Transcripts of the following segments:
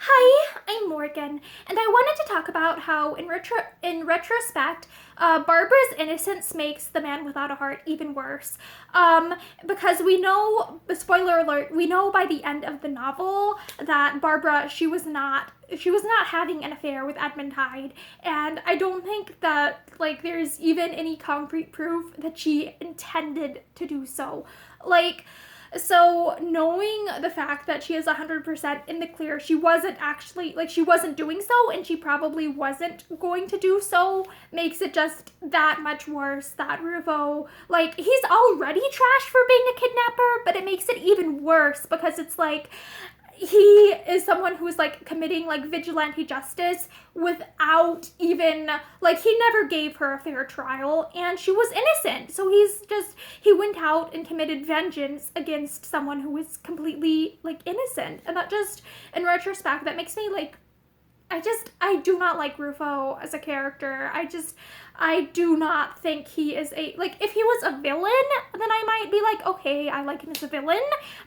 Hi, I'm Morgan, and I wanted to talk about how, in retrospect, Barbara's innocence makes the man without a heart even worse. Because we know, spoiler alert, we know by the end of the novel that Barbara, she was not having an affair with Edmund Hyde, and I don't think that there's even any concrete proof that she intended to do so. Like, so knowing the fact that she is 100% in the clear, she wasn't doing so, and she probably wasn't going to do so, makes it just that much worse that Ruffo, he's already trash for being a kidnapper, but it makes it even worse because it's he is someone who's committing vigilante justice without even he never gave her a fair trial, and she was innocent, so he went out and committed vengeance against someone who was completely innocent. And that just, in retrospect, that makes me I do not like Ruffo as a character. I do not think he is if he was a villain, then I might be okay, I like him as a villain.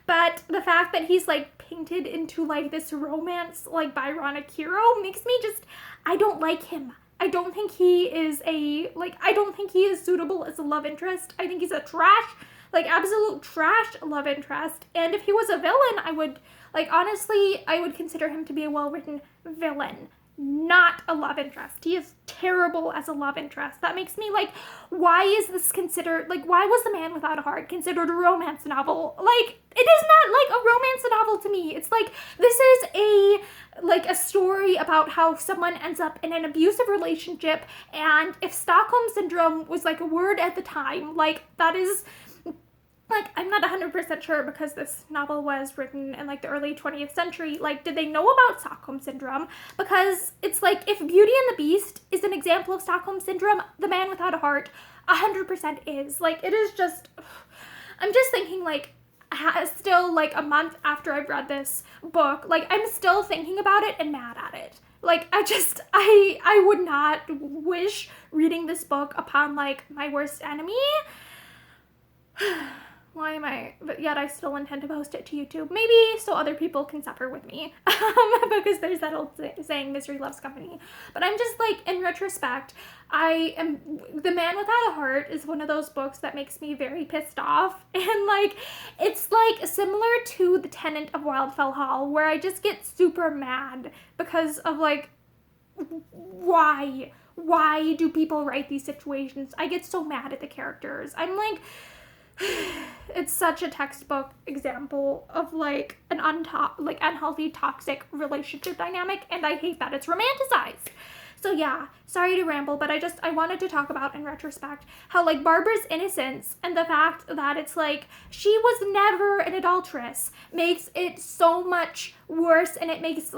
But the fact that he's painted into this romance Byronic hero makes me I don't like him. I don't think he is I don't think he is suitable as a love interest. I think he's a trash, absolute trash love interest. And if he was a villain, I would, honestly, I would consider him to be a well-written villain, not a love interest. He is terrible as a love interest. That makes me why is this considered, why was The Man Without a Heart considered a romance novel? It is not a romance novel to me. It's this is a story about how someone ends up in an abusive relationship, and if Stockholm Syndrome was a word at the time, that is, I'm not 100% sure because this novel was written in the early 20th century. Did they know about Stockholm Syndrome? Because it's if Beauty and the Beast is an example of Stockholm Syndrome, The Man Without a Heart 100% is. It is just, I'm just thinking still a month after I've read this book, I'm still thinking about it and mad at it. I would not wish reading this book upon my worst enemy. Why am I? But yet I still intend to post it to YouTube. Maybe so other people can suffer with me. Because there's that old saying, misery loves company. But I'm just in retrospect, The Man Without a Heart is one of those books that makes me very pissed off. And it's similar to The Tenant of Wildfell Hall, where I just get super mad because of why? Why do people write these situations? I get so mad at the characters. I'm it's such a textbook example of an unhealthy toxic relationship dynamic, and I hate that it's romanticized. So yeah, sorry to ramble, but I wanted to talk about, in retrospect, how Barbara's innocence and the fact that it's she was never an adulteress makes it so much worse, and it makes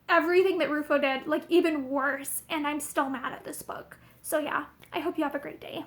everything that Ruffo did even worse, and I'm still mad at this book. So yeah, I hope you have a great day.